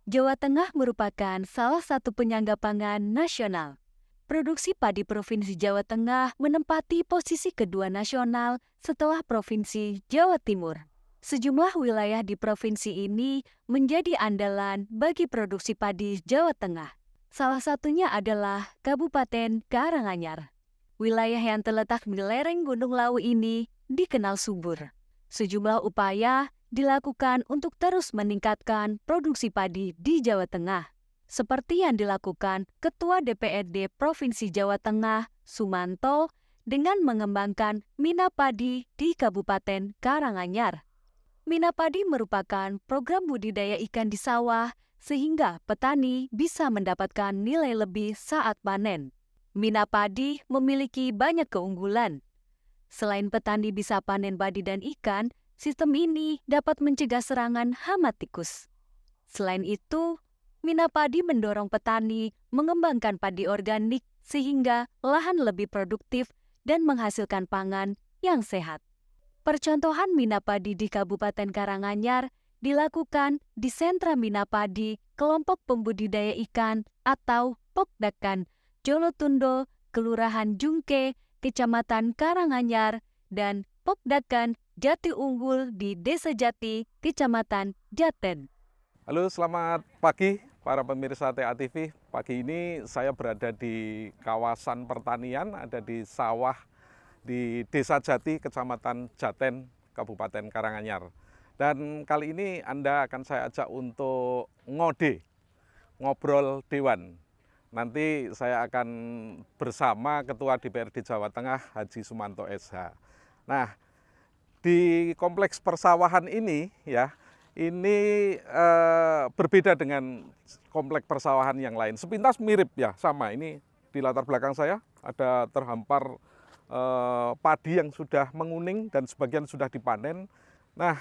Jawa Tengah merupakan salah satu penyangga pangan nasional. Produksi padi Provinsi Jawa Tengah menempati posisi kedua nasional setelah Provinsi Jawa Timur. Sejumlah wilayah di provinsi ini menjadi andalan bagi produksi padi Jawa Tengah. Salah satunya adalah Kabupaten Karanganyar. Wilayah yang terletak di lereng Gunung Lawu ini dikenal subur. Sejumlah upaya dilakukan untuk terus meningkatkan produksi padi di Jawa Tengah, seperti yang dilakukan Ketua DPRD Provinsi Jawa Tengah, Sumanto, dengan mengembangkan Mina Padi di Kabupaten Karanganyar. Mina Padi merupakan program budidaya ikan di sawah, sehingga petani bisa mendapatkan nilai lebih saat panen. Mina Padi memiliki banyak keunggulan. Selain petani bisa panen padi dan ikan, sistem ini dapat mencegah serangan hama tikus. Selain itu, Mina Padi mendorong petani mengembangkan padi organik sehingga lahan lebih produktif dan menghasilkan pangan yang sehat. Percontohan Mina Padi di Kabupaten Karanganyar dilakukan di Sentra Mina Padi Kelompok Pembudidaya Ikan atau Pokdakan, Jolotundo, Kelurahan Jungke, Kecamatan Karanganyar, dan Pokdakan Jati Unggul di Desa Jati, Kecamatan Jaten. Halo, selamat pagi para pemirsa TA TV. Pagi ini saya berada di kawasan pertanian, ada di sawah di Desa Jati, Kecamatan Jaten, Kabupaten Karanganyar. Dan kali ini akan saya ajak untuk ngobrol dewan. Nanti saya akan bersama Ketua DPRD Jawa Tengah, Haji Sumanto SH. Nah, di kompleks persawahan ini ini berbeda dengan kompleks persawahan yang lain. Sepintas mirip ya, sama. Ini di latar belakang saya ada terhampar padi yang sudah menguning dan sebagian sudah dipanen. Nah,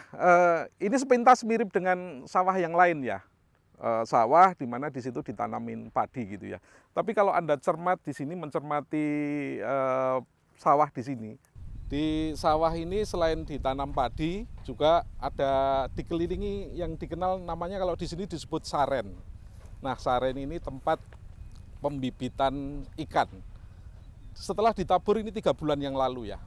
ini sepintas mirip dengan sawah yang lain ya. Sawah di mana di situ ditanamin padi gitu ya. Tapi kalau Anda cermat di sini, mencermati sawah di sini, di sawah ini selain ditanam padi, juga ada dikelilingi yang dikenal namanya kalau di sini disebut saren. Nah, saren ini tempat pembibitan ikan. Setelah ditabur ini 3 bulan yang lalu ya.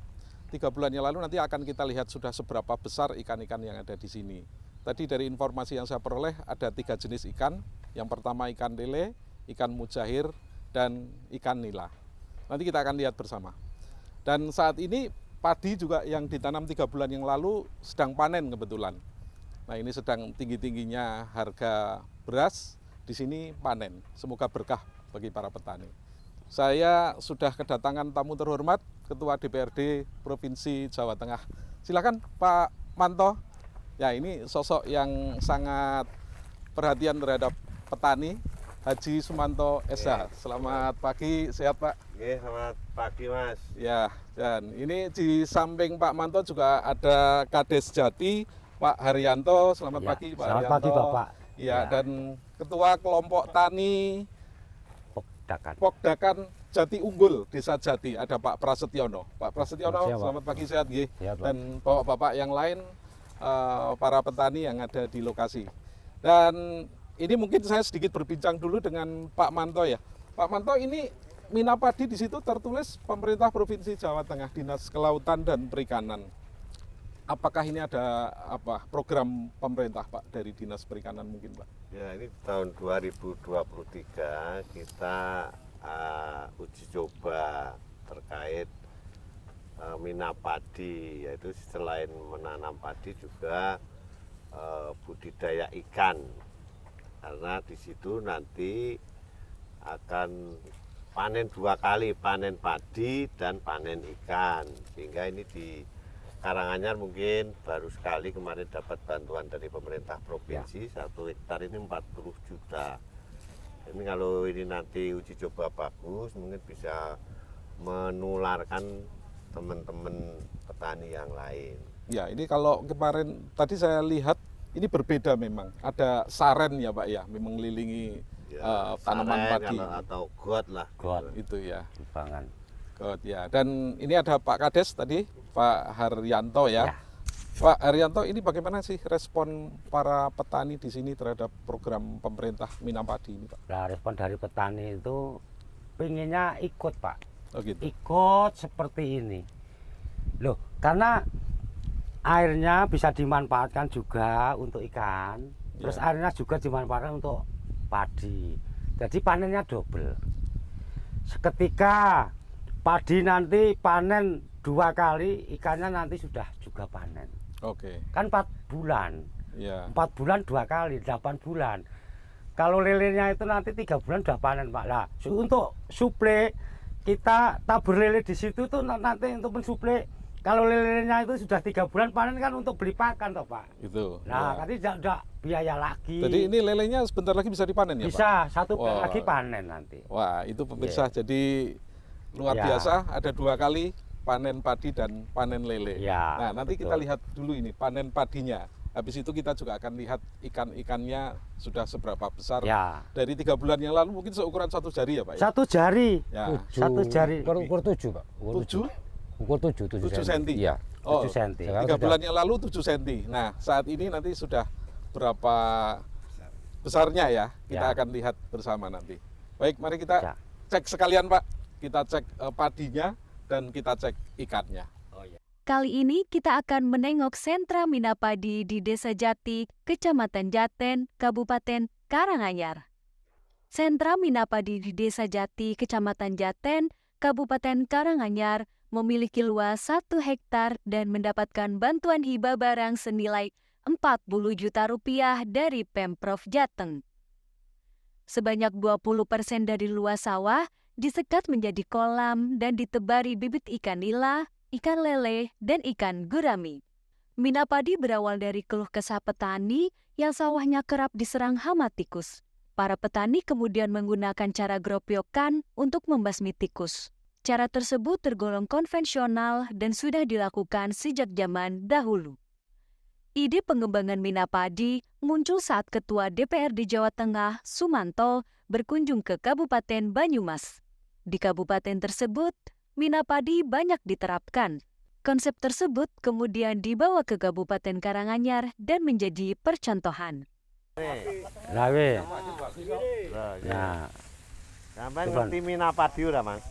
3 bulan yang lalu nanti akan kita lihat sudah seberapa besar ikan-ikan yang ada di sini. Tadi dari informasi yang saya peroleh ada 3 jenis ikan. Yang pertama ikan lele, ikan mujair, dan ikan nila. Nanti kita akan lihat bersama. Dan saat ini padi juga yang ditanam 3 bulan yang lalu sedang panen kebetulan. Nah, ini sedang tinggi-tingginya harga beras, di sini panen. Semoga berkah bagi para petani. Saya sudah kedatangan tamu terhormat, Ketua DPRD Provinsi Jawa Tengah. Silakan Pak Manto. Ya, ini sosok yang sangat perhatian terhadap petani, Haji Sumanto SH. Selamat pagi, sehat Pak? Oke, selamat pagi Mas. Ya, dan ini di samping Pak Manto juga ada Kades Jati, Pak Haryanto. Selamat pagi Pak Selamat Haryanto. pagi Bapak. Ya, dan Ketua Kelompok Tani Pokdakan Jati Unggul, Desa Jati, ada Pak Prasetyono. Pak Prasetyono, selamat pagi, sehat G. Dan bapak-bapak yang lain, para petani yang ada di lokasi. Dan ini mungkin saya sedikit berbincang dulu dengan Pak Manto ya. Pak Manto, ini Mina Padi di situ tertulis pemerintah Provinsi Jawa Tengah, Dinas Kelautan dan Perikanan. Apakah ini ada program pemerintah Pak dari Dinas Perikanan mungkin Pak? Ya, ini tahun 2023 kita uji coba terkait Mina Padi, yaitu selain menanam padi juga budidaya ikan. Karena di situ nanti akan panen 2 kali, panen padi dan panen ikan. Sehingga ini di Karanganyar mungkin baru sekali kemarin dapat bantuan dari pemerintah provinsi, 1 hektar ini 40 juta. Ini kalau ini nanti uji coba bagus, mungkin bisa menularkan teman-teman petani yang lain. Ya, ini kalau kemarin tadi saya lihat ini berbeda memang. Ada saren ya Pak ya, memang mengelilingi tanaman padi. Atau got lah. Got. Itu ya. Pangan. Got ya. Dan ini ada Pak Kades tadi, Pak Haryanto ya. Pak Haryanto, ini bagaimana sih respon para petani di sini terhadap program pemerintah Minapadi ini, Pak? Nah, respon dari petani itu pengennya ikut, Pak. Oh gitu. Ikut seperti ini. Loh, karena airnya bisa dimanfaatkan juga untuk ikan, terus Ya. airnya juga dimanfaatkan untuk padi. Jadi panennya double. Seketika padi nanti panen 2 kali, ikannya nanti sudah juga panen. Oke. Kan 4 bulan. Ya. 4 bulan 2 kali, 8 bulan. Kalau lelenya itu nanti 3 bulan sudah panen, Pak. Lah, untuk suplai kita tabur lele di situ tuh nanti untuk mensuplai. Kalau lelenya itu sudah 3 bulan panen kan untuk beli pakan toh, Pak. Itu. Nah, ya. nanti tidak biaya lagi. Jadi ini lelenya sebentar lagi bisa dipanen ya, Pak? bisa satu Wah. lagi panen nanti. Wah, itu pemirsa. Jadi luar Ya. biasa, ada 2 kali panen padi dan panen lele. Ya, Nah, nanti betul. kita lihat dulu ini panen padinya. Habis itu kita juga akan lihat ikan-ikannya sudah seberapa besar. Ya. Dari 3 bulan yang lalu mungkin seukuran 1 jari ya, Pak? Ya? Satu jari. Ya. Satu jari. Ukur 7, Pak. 7? Ukur 7 7 senti. Iya. Oh, 7 senti. Sekarang 3 sudah- bulan yang lalu 7 cm. Nah, saat ini nanti sudah berapa besarnya ya? Kita Ya. akan lihat bersama nanti. Baik, mari kita Ya. cek sekalian, Pak. Kita cek padinya dan kita cek ikannya. Kali ini kita akan menengok sentra Minapadi di Desa Jati, Kecamatan Jaten, Kabupaten Karanganyar. Sentra Minapadi di Desa Jati, Kecamatan Jaten, Kabupaten Karanganyar memiliki luas 1 hektar dan mendapatkan bantuan hibah barang senilai 40 juta rupiah dari Pemprov Jateng. Sebanyak 20% dari luas sawah disekat menjadi kolam dan ditebari bibit ikan nila, ikan lele, dan ikan gurami. Minapadi berawal dari keluh kesah petani yang sawahnya kerap diserang hama tikus. Para petani kemudian menggunakan cara gropyokan untuk membasmi tikus. Cara tersebut tergolong konvensional dan sudah dilakukan sejak zaman dahulu. Ide pengembangan Minapadi muncul saat Ketua DPRD Jawa Tengah, Sumanto, berkunjung ke Kabupaten Banyumas. Di kabupaten tersebut, Minapadi banyak diterapkan. Konsep tersebut kemudian dibawa ke Kabupaten Karanganyar dan menjadi percontohan. Lawe. Nah, Nah, sampai Beban. ngerti Minapadi ora, Mas?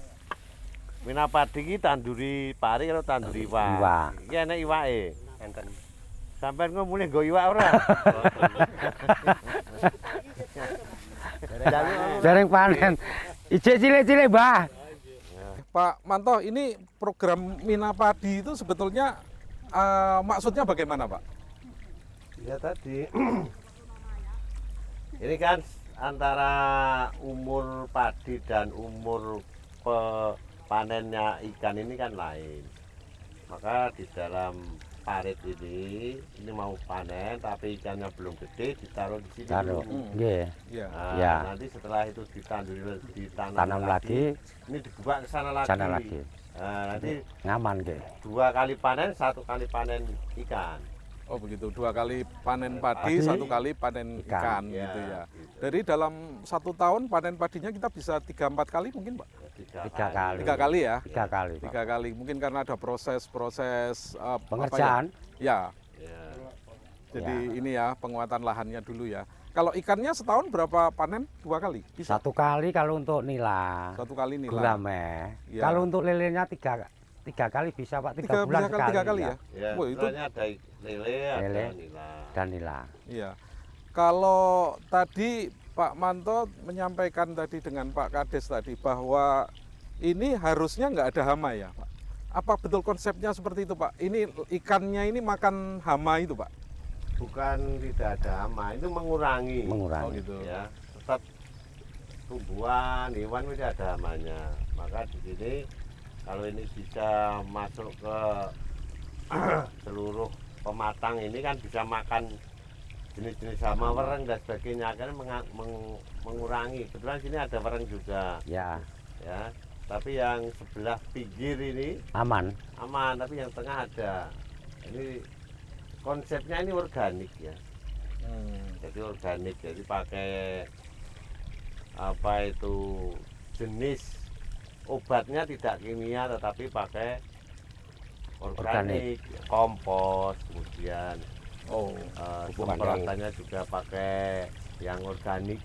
Minapadi ki tanduri pari karo tanduri iwak. Iwak. Iki enek iwake. Enten. Sampai ngomongnya nggo iwak ora? dereng panen. Ijek cilik-cilik, Mbah. Pak Manto, ini program Minapadi itu sebetulnya maksudnya bagaimana, Pak? Ya tadi. Ini kan antara umur padi dan umur panennya ikan ini kan lain. Maka di dalam parit ini mau panen tapi ikannya belum gede, ditaruh di sini Taruh. dulu. Nggih. Iya. Nah, Ya. nanti setelah itu ditanam Tanam lagi, ini dibuka ke sana lagi. sana lagi. Nah, nanti Ngaman nggih. 2 kali panen, 1 kali panen ikan. Oh begitu, 2 kali panen padi, Padi, 1 kali panen ikan, ikan. gitu ya. Gitu. Dari dalam 1 tahun panen padinya kita bisa 3-4 kali mungkin, Pak? 3 kali. 3 kali ya? 3 kali, Pak. 3 kali, mungkin karena ada proses Pengerjaan. Ya, Ya. jadi ini ya penguatan lahannya dulu ya. Kalau ikannya setahun berapa panen? 2 kali? Bisa? 1 kali kalau untuk nila. 1 kali nila. Gurame. Ya. Kalau untuk lelenya 3 kali bisa, Pak. 3 bulan sekali. 3 kali ya? Ya, Wah, itu setelahnya ada lele, ada Lele. nila. Dan nila. iya. Kalau tadi Pak Manto menyampaikan tadi dengan Pak Kades tadi bahwa ini harusnya nggak ada hama ya, Pak? Apa betul konsepnya seperti itu, Pak? Ini ikannya ini makan hama itu, Pak? Bukan tidak ada hama, itu mengurangi. Mengurangi. Oh gitu. Ya, tetap tumbuhan, hewan tidak ada hamanya. Maka di sini kalau ini bisa masuk ke seluruh pematang ini kan bisa makan jenis-jenis hama, wereng dan sebagainya, kan mengurangi. Kebetulan sini ada wereng juga, Ya, ya. Tapi yang sebelah pinggir ini aman. aman, tapi yang tengah ada. Ini konsepnya ini organik ya. Jadi organik, jadi pakai apa itu jenis obatnya tidak kimia tetapi pakai organik, kompos, kemudian Oh, pupuk semprotannya juga pakai yang organik.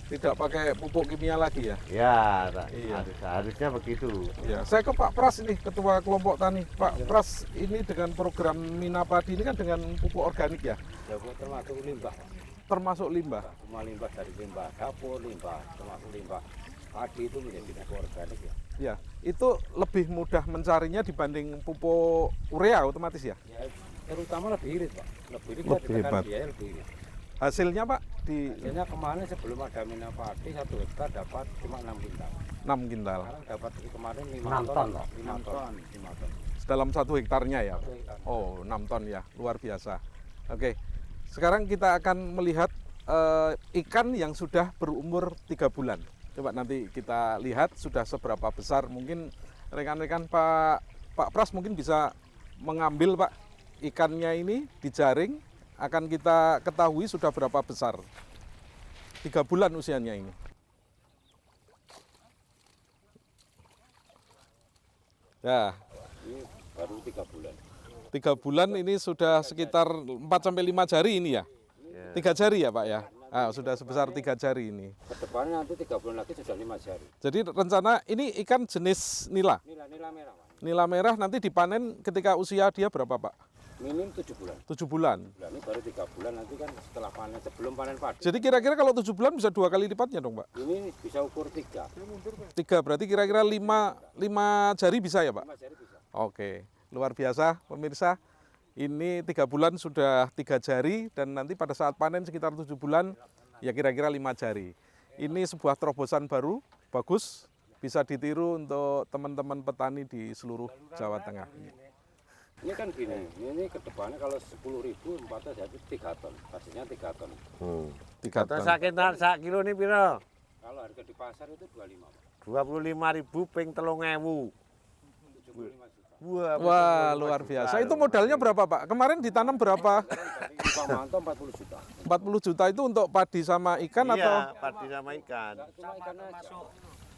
tidak pakai pupuk kimia lagi ya? Ya, Iya. harusnya begitu. Ya, saya ke Pak Pras ini, Ketua Kelompok Tani. Pak Pras, ini dengan program Minapadi ini kan dengan pupuk organik ya? Ya termasuk limbah, Termasuk limbah. semua limbah dari limbah dapur, limbah termasuk limbah padi itu menjadi pupuk organik ya. Ya, itu lebih mudah mencarinya dibanding pupuk urea otomatis ya? Ya terutama lebih irit Pak, lebih irit Lebih kita ditekan hebat. biaya lebih irit. Hasilnya Pak di Hasilnya kemarin sebelum ada Minapadi 1 hektar dapat cuma 6 kintal. 6 kintal. Sekarang dapat kemarin 6 5 ton, ton, Pak. 5 ton, 5 ton. Dalam 1 hektarnya ya? 1 hektar. Oh, 6 ton ya, luar biasa. Oke, sekarang kita akan melihat ikan yang sudah berumur 3 bulan. Coba nanti kita lihat sudah seberapa besar. Mungkin rekan-rekan Pak Pras mungkin bisa mengambil Pak ikannya ini dijaring, akan kita ketahui sudah berapa besar. 3 bulan usianya ini. Ya, Ini baru 3 bulan. 3 bulan ini sudah sekitar 4-5 jari ini ya? 3 jari ya Pak ya? Ah, sudah sebesar 3 jari ini. Kedepannya nanti 3 bulan lagi sudah 5 jari. Jadi rencana ini ikan jenis nila. Nila merah Pak. Nila merah nanti dipanen ketika usia dia berapa Pak? Minim 7 bulan. 7 bulan. Bulan ini baru 3 bulan nanti kan setelah panen, sebelum panen padi. Jadi kira-kira kalau 7 bulan bisa 2 kali lipatnya dong Pak? Ini bisa ukur 3. 3 berarti kira-kira 5 jari bisa ya Pak? 5 jari bisa. Oke, luar biasa pemirsa. Ini 3 bulan sudah 3 jari dan nanti pada saat panen sekitar 7 bulan ya kira-kira 5 jari. Ini sebuah terobosan baru, bagus, bisa ditiru untuk teman-teman petani di seluruh Jawa Tengah. Ini kan gini, ini ke depannya kalau 10.000 empatnya jadi 3 ton, hasilnya 3 ton. 3 ton. Sak kilo ini piro? Kalau harga di pasar itu 25 Pak. 25.000 ping 3.000. 75 juta. Wah, luar biasa. Itu modalnya berapa Pak? Kemarin ditanam berapa? Dari Pak Manto 40 juta. 40 juta itu untuk padi sama ikan atau? Iya, padi sama ikan. Enggak cuma ikan aja.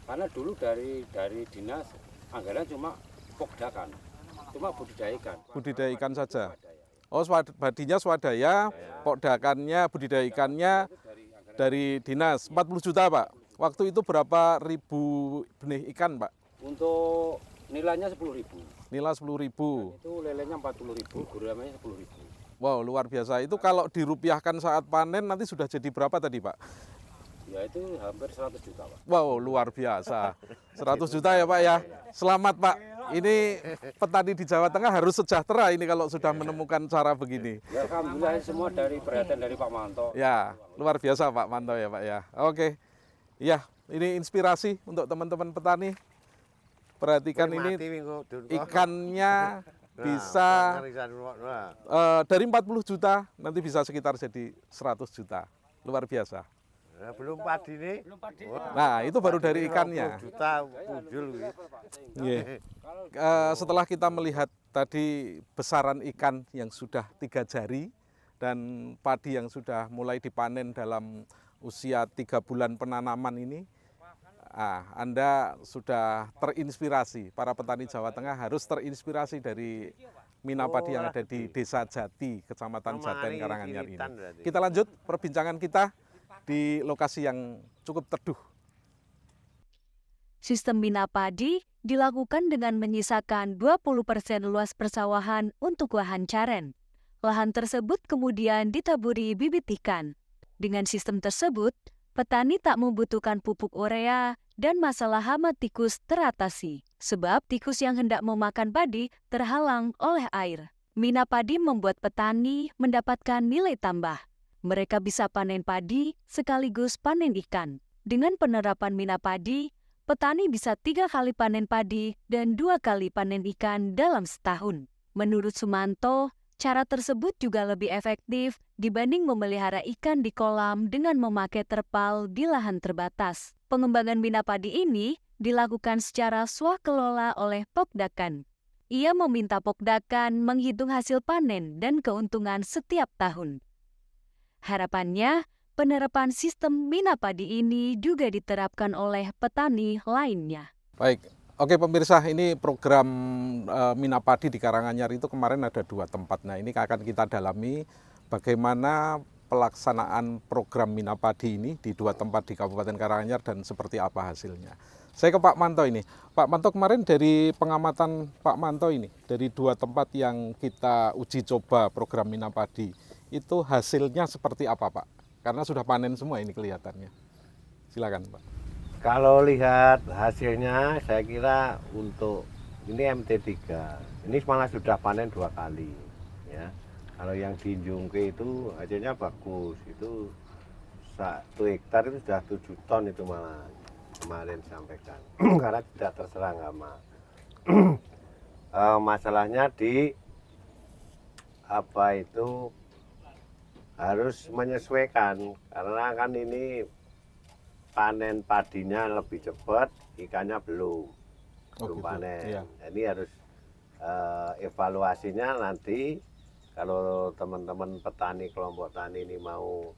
Karena dulu dari dinas anggaran cuma pokdakan, cuma budidaya ikan. Budidaya ikan saja. Oh, padinya swadaya, pokdakannya, budidaya ikannya dari dinas. 40 juta Pak. Waktu itu berapa ribu benih ikan Pak? Untuk nilainya 10.000. Nilai 10.000. Itu lelenya 40.000, guramanya 10.000. Wow, luar biasa. Itu kalau dirupiahkan saat panen nanti sudah jadi berapa tadi Pak? Ya itu hampir 100 juta Pak. Wow, luar biasa. 100 juta ya Pak ya. Selamat Pak. Ini petani di Jawa Tengah harus sejahtera ini kalau sudah menemukan cara begini. Ya alhamdulillah ini semua dari perhatian dari Pak Manto. Ya, luar biasa Pak Manto ya Pak ya. Oke. Ya, ini inspirasi untuk teman-teman petani. Perhatikan ini ikannya bisa dari 40 juta nanti bisa sekitar jadi 100 juta. Luar biasa. Belum padi nih. Nah, itu baru dari ikannya. Juta pujul gitu. Iya. Setelah kita melihat tadi besaran ikan yang sudah 3 jari dan padi yang sudah mulai dipanen dalam usia 3 bulan penanaman ini, Anda sudah terinspirasi. Para petani Jawa Tengah harus terinspirasi dari Minapadi yang ada di Desa Jati, Kecamatan Jaten, Karanganyar ini. Kita lanjut perbincangan kita di lokasi yang cukup teduh. Sistem Minapadi dilakukan dengan menyisakan 20% luas persawahan untuk lahan caren. Lahan tersebut kemudian ditaburi bibit ikan. Dengan sistem tersebut, petani tak membutuhkan pupuk urea dan masalah hama tikus teratasi, sebab tikus yang hendak memakan padi terhalang oleh air. Minapadi membuat petani mendapatkan nilai tambah. Mereka bisa panen padi sekaligus panen ikan. Dengan penerapan Minapadi, petani bisa 3 kali panen padi dan 2 kali panen ikan dalam setahun. Menurut Sumanto, cara tersebut juga lebih efektif dibanding memelihara ikan di kolam dengan memakai terpal di lahan terbatas. Pengembangan Minapadi ini dilakukan secara swakelola oleh Pokdakan. Ia meminta Pokdakan menghitung hasil panen dan keuntungan setiap tahun. Harapannya, penerapan sistem Minapadi ini juga diterapkan oleh petani lainnya. Baik, Oke pemirsa, ini program Minapadi di Karanganyar itu kemarin ada 2 tempat. Nah ini akan kita dalami bagaimana pelaksanaan program Minapadi ini di 2 tempat di Kabupaten Karanganyar dan seperti apa hasilnya. Saya ke Pak Manto ini. Pak Manto, kemarin dari pengamatan Pak Manto ini, dari 2 tempat yang kita uji coba program Minapadi, itu hasilnya seperti apa Pak? Karena sudah panen semua ini kelihatannya. Silakan Pak. Kalau lihat hasilnya, saya kira untuk ini MT3, ini malah sudah panen 2 kali. Ya. Kalau yang di Jungke itu hasilnya bagus, itu 1 hektar itu sudah 7 ton itu malah kemarin sampaikan, karena tidak terserang hama. Masalahnya di apa itu harus menyesuaikan, karena kan ini panen padinya lebih cepat, ikannya belum gitu. panen. Iya. Ini harus evaluasinya nanti kalau teman-teman petani kelompok tani ini mau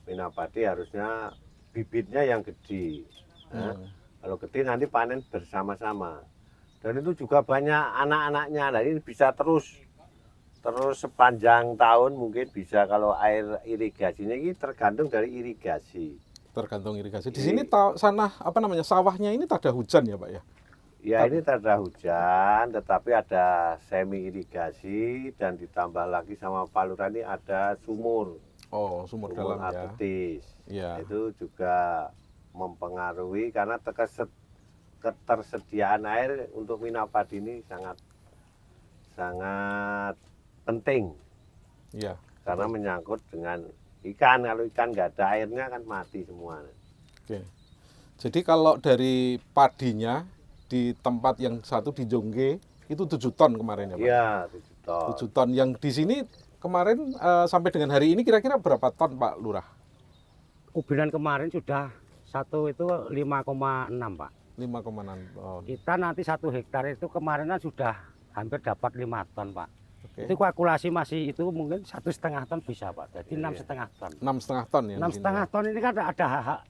Minapadi harusnya bibitnya yang gede. Nah, kalau gede nanti panen bersama-sama. Dan itu juga banyak anak-anaknya. Nah, ini bisa terus sepanjang tahun mungkin bisa, kalau air irigasinya ini tergantung dari irigasi. Tergantung irigasi. Di sini sana apa namanya sawahnya ini tak ada hujan ya Pak ya? Ya ini tak ada hujan, tetapi ada semi irigasi dan ditambah lagi sama Palura ini ada sumur. Oh sumur dalam ya. Artetis. Ya. Itu juga mempengaruhi karena ketersediaan air untuk Minapadi ini sangat penting. Iya. Karena menyangkut dengan ikan. Kalau ikan nggak ada airnya kan mati semua. Oke. Jadi kalau dari padinya di tempat yang satu di Jongge itu 7 ton kemarin ya Pak? Iya, 7 ton. 7 ton. Yang di sini kemarin sampai dengan hari ini kira-kira berapa ton Pak Lurah? Ubinan kemarin sudah satu itu 5,6 Pak. 5,6 ton. Kita nanti 1 hektar itu kemarin kan sudah hampir dapat 5 ton Pak. Oke. Itu kalkulasi masih itu mungkin 1,5 ton bisa Pak. Jadi 6,5 ton. 6,5 ton ya? 6,5 ton ini kan ada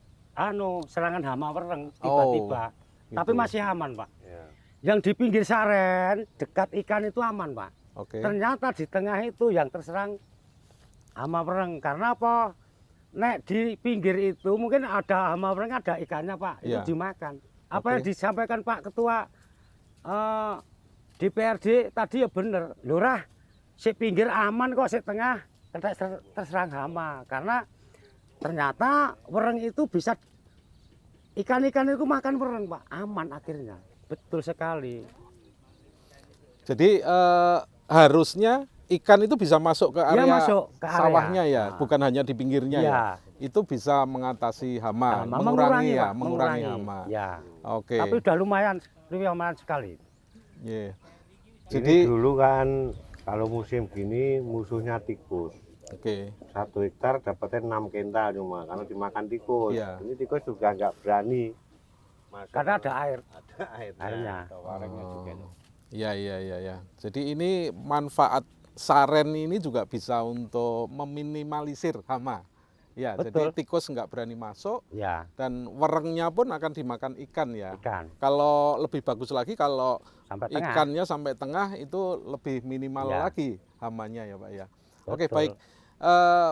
serangan hama wereng tiba-tiba. Tapi gitu. masih aman Pak. Ya. Yang di pinggir saren dekat ikan itu aman Pak. Oke. Ternyata di tengah itu yang terserang hama wereng. Karena apa? Nek di pinggir itu mungkin ada hama wereng, ada ikannya Pak. Iya. Itu dimakan. Apa yang Oke. disampaikan Pak Ketua DPRD tadi ya bener. Lurah, si pinggir aman kok, si tengah terserang hama. Karena ternyata wereng itu bisa, ikan-ikan itu makan wereng Pak. Aman akhirnya. Betul sekali. Jadi harusnya ikan itu bisa masuk ke area, masuk ke area. sawahnya ya, Nah. bukan hanya di pinggirnya ya. Ya. Itu bisa mengatasi hama, Hama, mengurangi Pak, mengurangi hama. Ya. Oke. Tapi udah lumayan sekali. Iya. Jadi Jadi dulu kan kalau musim gini musuhnya tikus. oke. 1 hektar dapatnya 6 kental cuma karena dimakan tikus. Iya. Ini tikus juga nggak berani. Masuk Karena ada air. ada Airnya. Iya iya iya ya. Jadi ini manfaat saren ini juga bisa untuk meminimalisir hama. Ya, Betul. jadi tikus nggak berani masuk Ya, dan werengnya pun akan dimakan ikan ya. ikan Kalau lebih bagus lagi kalau sampai tengah. ikannya sampai tengah itu lebih minimal Ya. lagi hamanya ya Pak ya. Oke Betul. baik.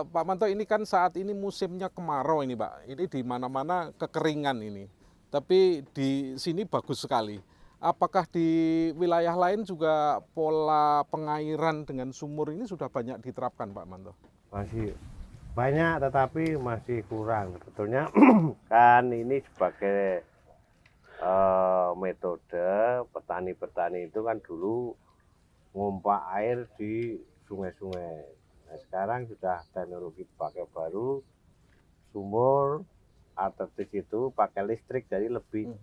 Pak Manto, ini kan saat ini musimnya kemarau ini Pak. Ini di mana-mana kekeringan ini. Tapi di sini bagus sekali. Apakah di wilayah lain juga pola pengairan dengan sumur ini sudah banyak diterapkan Pak Manto? Masih banyak tetapi masih kurang. Sebetulnya kan ini sebagai metode petani-petani itu kan dulu ngumpak air di sungai-sungai. Nah, sekarang sudah teknologi pakai baru, sumur artetis itu pakai listrik, jadi lebih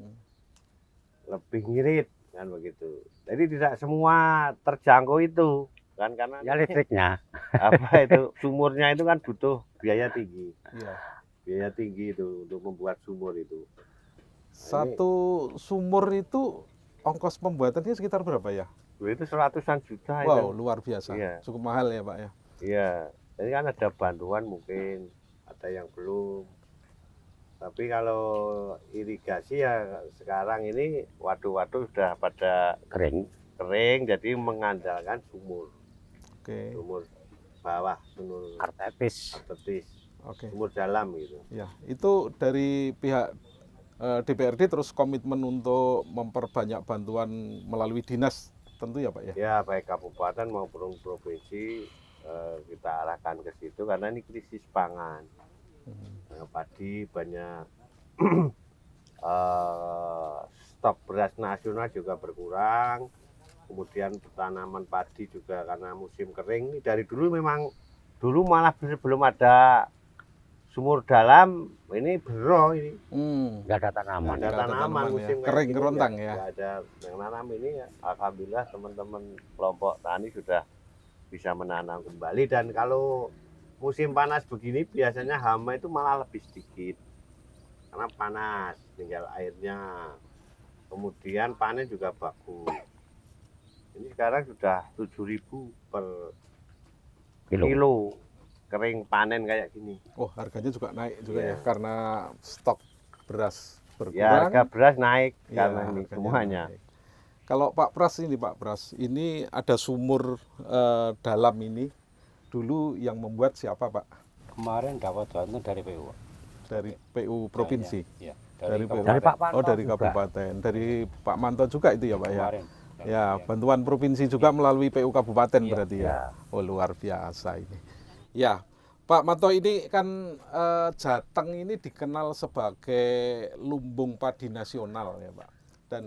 ngirit kan begitu. Jadi tidak semua terjangkau itu kan, karena Ya listriknya. apa itu sumurnya itu kan butuh biaya tinggi. Iya. Biaya tinggi itu untuk membuat sumur itu. Satu sumur itu ongkos pembuatannya sekitar berapa ya? Itu 100-an juta Wow, itu. luar biasa. Iya. Cukup mahal ya Pak ya. Iya. Jadi kan ada bantuan mungkin, ada yang belum. Tapi kalau irigasi ya sekarang ini waduk-waduk sudah pada Kering. kering, jadi mengandalkan sumur. Oke. Sumur bawah, sumur Artetis. artetis, Oke. sumur dalam gitu. Ya, itu dari pihak DPRD terus komitmen untuk memperbanyak bantuan melalui dinas tentu ya Pak ya. Ya baik kabupaten maupun provinsi kita arahkan ke situ karena ini krisis pangan. Padi banyak stok beras nasional juga berkurang. Kemudian tanaman padi juga karena musim kering. Ini dari dulu memang malah belum ada sumur dalam, ini bero ini. Nggak ada tanaman. Nggak ada tanaman ya. musim kayak Kering gini kerontang nggak- ya. nggak ada yang nanam ini. Alhamdulillah teman-teman kelompok tani sudah bisa menanam kembali, dan kalau musim panas begini biasanya hama itu malah lebih sedikit karena panas, tinggal airnya. Kemudian panen juga bagus. Ini sekarang sudah 7.000 per kilo kering panen kayak gini. Oh, harganya juga naik juga Iya. ya karena stok beras Ya berkurang. harga beras naik Iya, karena ini harganya semuanya. naik. Kalau Pak Pras ini ada sumur dalam ini. Dulu yang membuat siapa Pak? Kemarin dapat bantuan dari PU. Dari PU provinsi. Ya, Dari PU. Dari Pak Manto Oh, dari juga. kabupaten. Dari Pak Manto juga itu ya Pak ya. Kemarin. Ya, bantuan provinsi juga melalui PU kabupaten Iya, berarti ya. Oh, luar biasa ini. Ya, Pak Manto, ini kan Jateng ini dikenal sebagai lumbung padi nasional ya Pak. Dan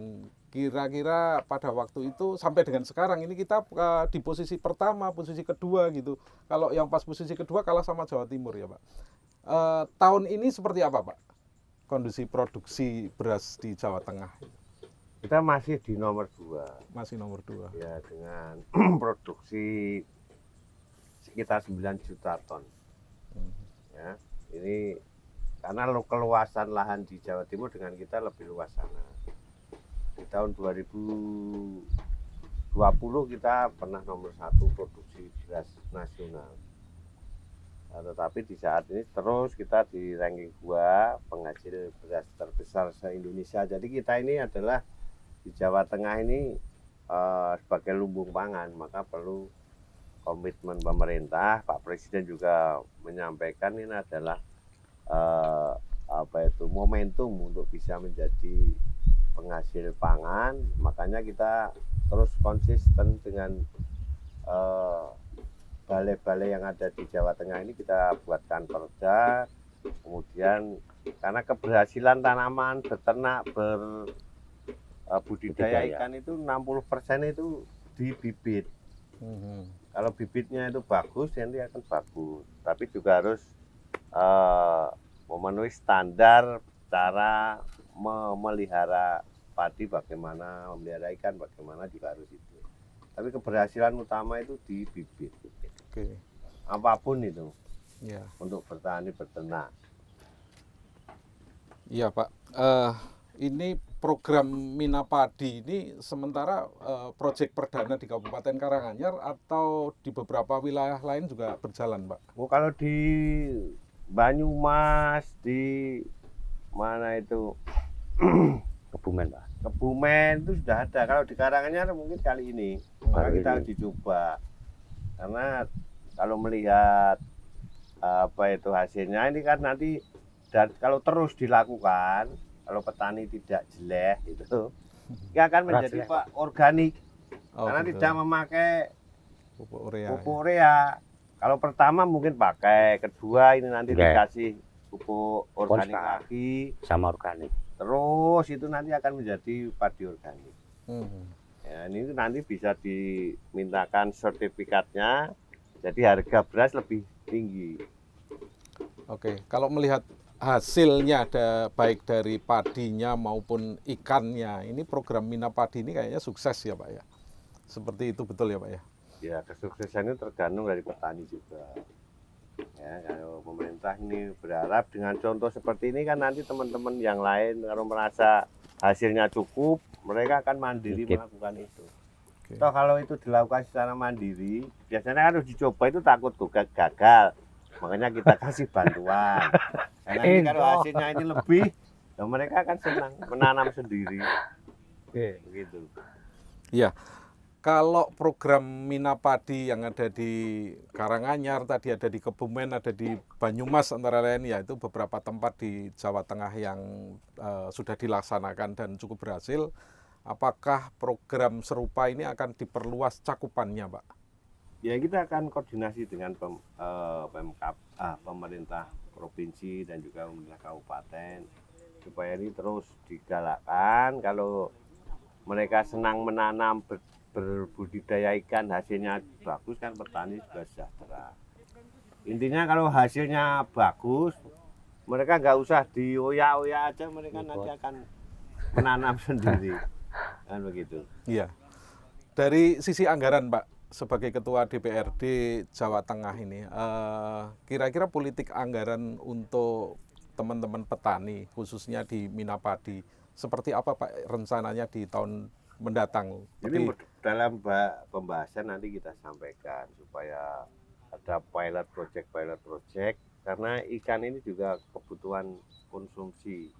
kira-kira pada waktu itu sampai dengan sekarang ini kita di posisi pertama, posisi kedua gitu. Kalau yang pas posisi kedua kalah sama Jawa Timur ya Pak. Tahun ini seperti apa Pak? Kondisi produksi beras di Jawa Tengah Kita masih di nomor 2 masih nomor 2. ya, dengan produksi sekitar 9 juta ton. Ya, ini karena keluasan lahan di Jawa Timur dengan kita lebih luas sana. Di tahun 2020 kita pernah nomor 1 produksi beras nasional. Tetapi di saat ini terus kita di ranking 2 penghasil beras terbesar se-Indonesia. Jadi kita ini adalah di Jawa Tengah ini sebagai lumbung pangan, maka perlu komitmen pemerintah. Pak Presiden juga menyampaikan ini adalah momentum untuk bisa menjadi penghasil pangan. Makanya kita terus konsisten dengan balai-balai yang ada di Jawa Tengah ini kita buatkan perda. Kemudian karena keberhasilan tanaman beternak budidaya ikan itu 60% itu di bibit. Kalau bibitnya itu bagus, nanti akan bagus. Tapi juga harus memenuhi standar cara memelihara padi, bagaimana memelihara ikan, bagaimana juga harus itu. Tapi keberhasilan utama itu di bibit. Oke. Apapun itu Ya. untuk bertani beternak. Iya Pak, ini program Mina Padi ini sementara proyek perdana di Kabupaten Karanganyar atau di beberapa wilayah lain juga berjalan Pak? Oh, kalau di Banyumas, di mana itu Kebumen, Pak. Kebumen itu sudah ada. Kalau di Karanganyar mungkin kali ini, maka Baru kita ini. harus dicoba. Karena kalau melihat hasilnya ini kan nanti, dan kalau terus dilakukan, kalau petani tidak jelek itu, ya akan menjadi Beras, Pak organik. Oh, Karena betul. tidak memakai Pupuk urea. pupuk urea. Kalau pertama mungkin pakai, kedua ini nanti Oke. dikasih pupuk organik Konsta. lagi, Sama organik. terus itu nanti akan menjadi padi organik. Hmm. Ya, ini nanti bisa dimintakan sertifikatnya, jadi harga beras lebih tinggi. Oke, kalau melihat hasilnya ada baik dari padinya maupun ikannya, ini program Mina Padi ini kayaknya sukses ya Pak ya? Seperti itu betul ya Pak ya? Ya, kesuksesannya tergantung dari petani juga. Ya, kalau pemerintah ini berharap dengan contoh seperti ini kan nanti teman-teman yang lain kalau merasa hasilnya cukup, mereka akan mandiri Sedikit. melakukan itu. Oke. Toh kalau itu dilakukan secara mandiri, biasanya harus dicoba itu takut gagal. Makanya kita kasih bantuan. Karena ini kalau hasilnya ini lebih, ya mereka akan senang menanam sendiri. Begitu. Iya. Kalau program Minapadi yang ada di Karanganyar, tadi ada di Kebumen, ada di Banyumas antara lain, ya itu beberapa tempat di Jawa Tengah yang sudah dilaksanakan dan cukup berhasil. Apakah program serupa ini akan diperluas cakupannya, Pak? Ya kita akan koordinasi dengan Pemkab, pemerintah provinsi dan juga pemerintah kabupaten supaya ini terus digalakkan. Kalau mereka senang menanam berbudidaya ikan, hasilnya bagus kan petani juga sejahtera. Intinya kalau hasilnya bagus, mereka nggak usah dioyak-oyak aja, mereka nanti akan menanam sendiri. Kan begitu. Iya. Dari sisi anggaran, Pak, sebagai Ketua DPRD Jawa Tengah ini, kira-kira politik anggaran untuk teman-teman petani, khususnya di Minapadi, seperti apa Pak rencananya di tahun mendatang? Ini dalam pembahasan nanti kita sampaikan supaya ada pilot project karena ikan ini juga kebutuhan konsumsi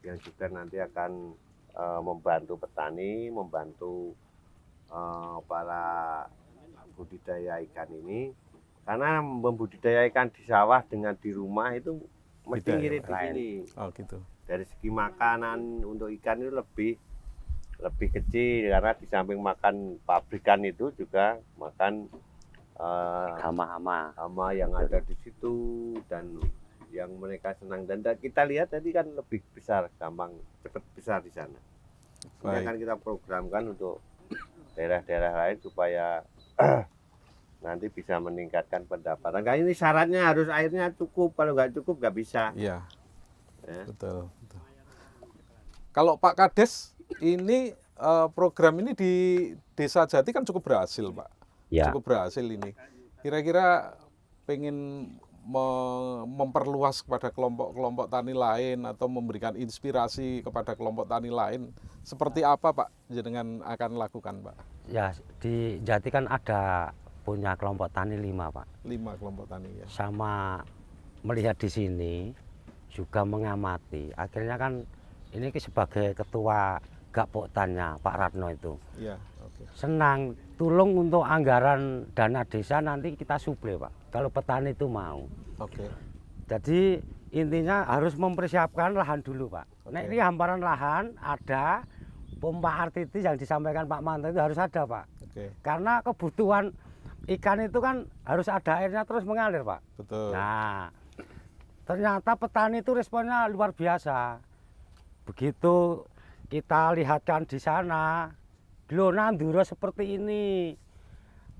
yang juga nanti akan membantu petani, membantu para budidaya ikan ini, karena membudidaya ikan di sawah dengan di rumah itu mesti ngirit di sini. Oh gitu. Dari segi makanan untuk ikan itu lebih kecil karena di samping makan pabrikan itu juga makan hama yang ada di situ dan yang mereka senang, dan kita lihat tadi kan lebih besar, gampang cepat besar di sana. Ini akan kita programkan untuk daerah-daerah lain supaya nanti bisa meningkatkan pendapatan. Karena ini syaratnya harus airnya cukup, kalau nggak cukup nggak bisa. Iya. Ya. Betul. Kalau Pak Kades, ini program ini di Desa Jati kan cukup berhasil, Pak. Ya. Cukup berhasil ini. Kira-kira pengen memperluas kepada kelompok-kelompok tani lain atau memberikan inspirasi kepada kelompok tani lain, seperti apa Pak jenengan akan lakukan, Pak? Ya, di Jati kan ada punya kelompok tani 5, Pak. 5 kelompok tani ya. Sama melihat di sini juga mengamati. Akhirnya kan ini sebagai ketua Gapoktannya Pak Ratno itu. Iya, oke. Senang tolong untuk anggaran dana desa nanti kita suplai, Pak. Kalau petani itu mau. Oke. Jadi intinya harus mempersiapkan lahan dulu, Pak. Oke. Nah, ini hamparan lahan ada pompa artritis yang disampaikan Pak Manto itu harus ada, Pak. Oke. Karena kebutuhan ikan itu kan harus ada airnya terus mengalir, Pak. Betul. Nah, ternyata petani itu responnya luar biasa. Begitu kita lihatkan di sana, lho nandura seperti ini.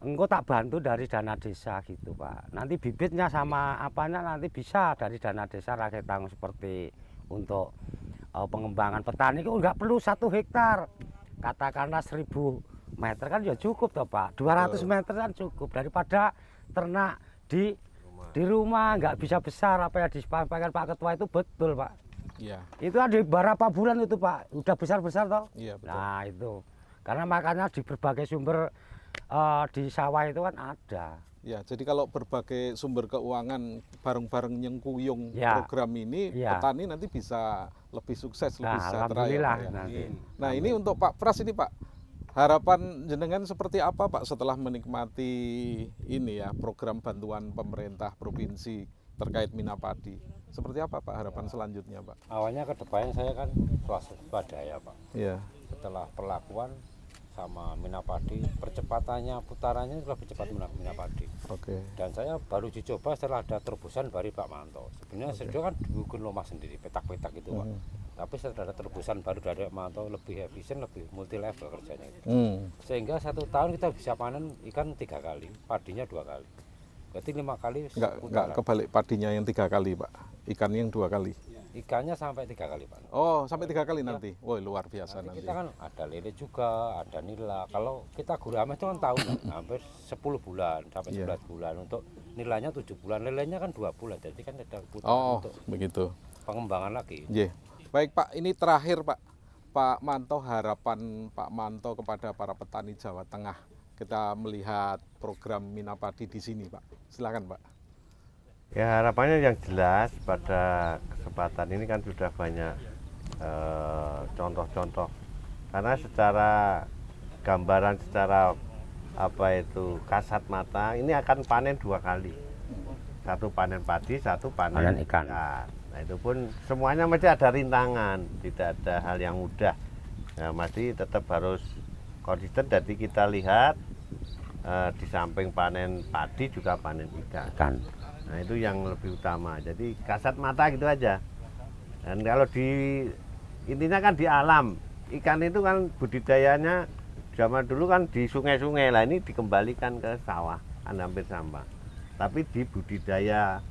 Engkau tak bantu dari dana desa gitu, Pak. Nanti bibitnya sama apanya nanti bisa dari dana desa rakyat tanggung seperti untuk pengembangan petani itu nggak perlu 1 hektar. Katakanlah 1000 meter kan ya cukup toh, Pak. 200 meter kan cukup daripada ternak di rumah nggak bisa besar. Apa yang disampaikan Pak Ketua itu betul, Pak. Iya. Itu ada beberapa bulan itu, Pak. Udah besar-besar toh. Iya, betul. Nah, itu. Karena makanya di berbagai sumber di sawah itu kan ada. Ya, jadi kalau berbagai sumber keuangan bareng-bareng nyengkuyung Ya. program ini, Ya. petani nanti bisa lebih sukses, lebih Nah, sejahtera ya, alhamdulillah Pak, ya. nanti. Nah, ini untuk Pak Pras ini, Pak. Harapan jenengan seperti apa, Pak, setelah menikmati ini ya, program bantuan pemerintah provinsi terkait Minapadi? Seperti apa, Pak, harapan selanjutnya, Pak? Awalnya ke depannya saya kan waspada, Pak. Iya. Setelah perlakuan sama Minapadi, percepatannya putarannya lebih cepat Minapadi. Oke. Dan saya baru dicoba setelah ada terobosan dari Pak Manto. Sebenarnya sebelumnya kan dibikin rumah sendiri, petak-petak gitu, Pak. Tapi setelah ada terobosan baru dari Pak Manto, lebih efisien, lebih multi level kerjanya. Sehingga 1 tahun kita bisa panen ikan 3 kali, padinya 2 kali. Berarti 5 kali Enggak kebalik padinya yang 3 kali, Pak. Ikannya yang 2 kali. Ikannya sampai 3 kali, Pak. Oh, sampai 3 kali nanti. Woi, luar biasa nanti. Kita kan ada lele juga, ada nila. Kalau kita gurame itu kan tahun, hampir 10 bulan sampai 11 bulan. Untuk nilainya 7 bulan, lelenya kan 2 bulan. Jadi kan ada putaran Oh, untuk begitu. pengembangan lagi. Iya. Baik, Pak, ini terakhir, Pak. Pak Manto, harapan Pak Manto kepada para petani Jawa Tengah. Kita melihat program Minapadi di sini, Pak. Silakan, Pak. Ya harapannya yang jelas pada kesempatan ini kan sudah banyak contoh-contoh, karena secara gambaran, secara apa itu kasat mata ini akan panen 2 kali, satu panen padi, satu panen Panen ikan. Nah itu pun semuanya mesti ada rintangan, tidak ada hal yang mudah. Nah, masih tetap harus konsisten. Jadi kita lihat di samping panen padi juga panen ikan. Ikan. Nah itu yang lebih utama. Jadi kasat mata gitu aja. Dan kalau intinya kan di alam, ikan itu kan budidayanya zaman dulu kan di sungai-sungai lah, ini dikembalikan ke sawah, kan hampir sama. Tapi di budidaya,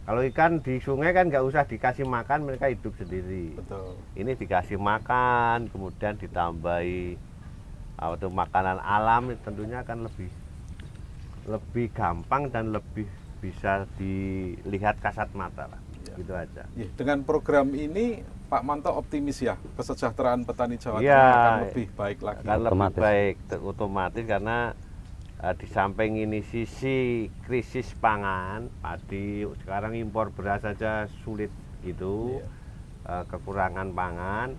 kalau ikan di sungai kan nggak usah dikasih makan, mereka hidup sendiri. Betul. Ini dikasih makan, kemudian ditambahi atau makanan alam, tentunya akan lebih gampang dan lebih bisa dilihat kasat mata lah. Gitu aja. Ya, dengan program ini Pak Manto optimis ya, kesejahteraan petani Jawa Iya, Tengah akan lebih baik lagi. Akan lebih Otomatis. baik, otomatis, karena di samping ini sisi krisis pangan, padi, sekarang impor beras saja sulit gitu, kekurangan pangan.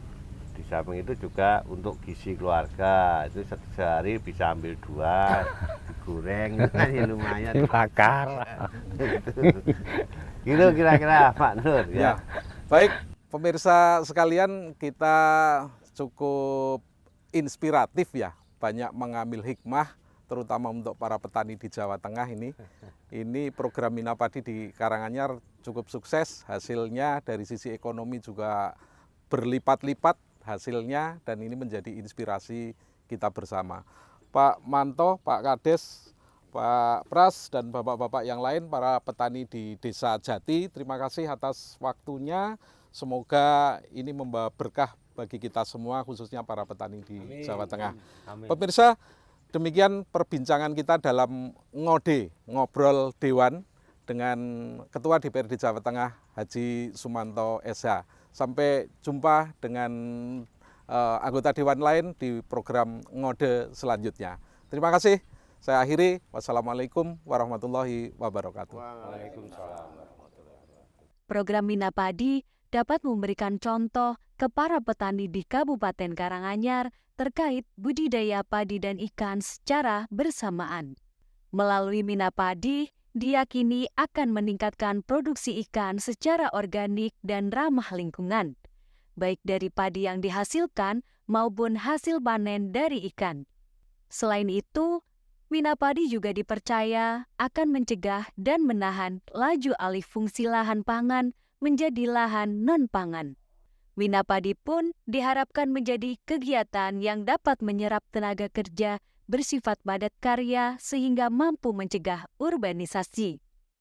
Di samping itu juga untuk gizi keluarga, itu sehari bisa ambil 2, digoreng, kan ya lumayan. Dibakar. Gitu kira-kira Pak Nur ya. Ya, baik pemirsa sekalian, kita cukup inspiratif ya, banyak mengambil hikmah terutama untuk para petani di Jawa Tengah ini. Ini program Minapadi di Karanganyar cukup sukses, hasilnya dari sisi ekonomi juga berlipat-lipat hasilnya, dan ini menjadi inspirasi kita bersama. Pak Manto, Pak Kades, Pak Pras, dan bapak-bapak yang lain, para petani di Desa Jati, terima kasih atas waktunya. Semoga ini membawa berkah bagi kita semua, khususnya para petani di Jawa Tengah. Amin. Pemirsa, demikian perbincangan kita dalam ngobrol Dewan dengan Ketua DPRD Jawa Tengah Haji Sumanto SH. Sampai jumpa dengan anggota Dewan lain di program Ngode selanjutnya. Terima kasih. Saya akhiri. Wassalamualaikum warahmatullahi wabarakatuh. Waalaikumsalam. Program Minapadi dapat memberikan contoh ke para petani di Kabupaten Karanganyar terkait budidaya padi dan ikan secara bersamaan. Melalui Minapadi, diyakini akan meningkatkan produksi ikan secara organik dan ramah lingkungan, baik dari padi yang dihasilkan maupun hasil panen dari ikan. Selain itu, Minapadi juga dipercaya akan mencegah dan menahan laju alih fungsi lahan pangan menjadi lahan non-pangan. Minapadi pun diharapkan menjadi kegiatan yang dapat menyerap tenaga kerja bersifat padat karya sehingga mampu mencegah urbanisasi.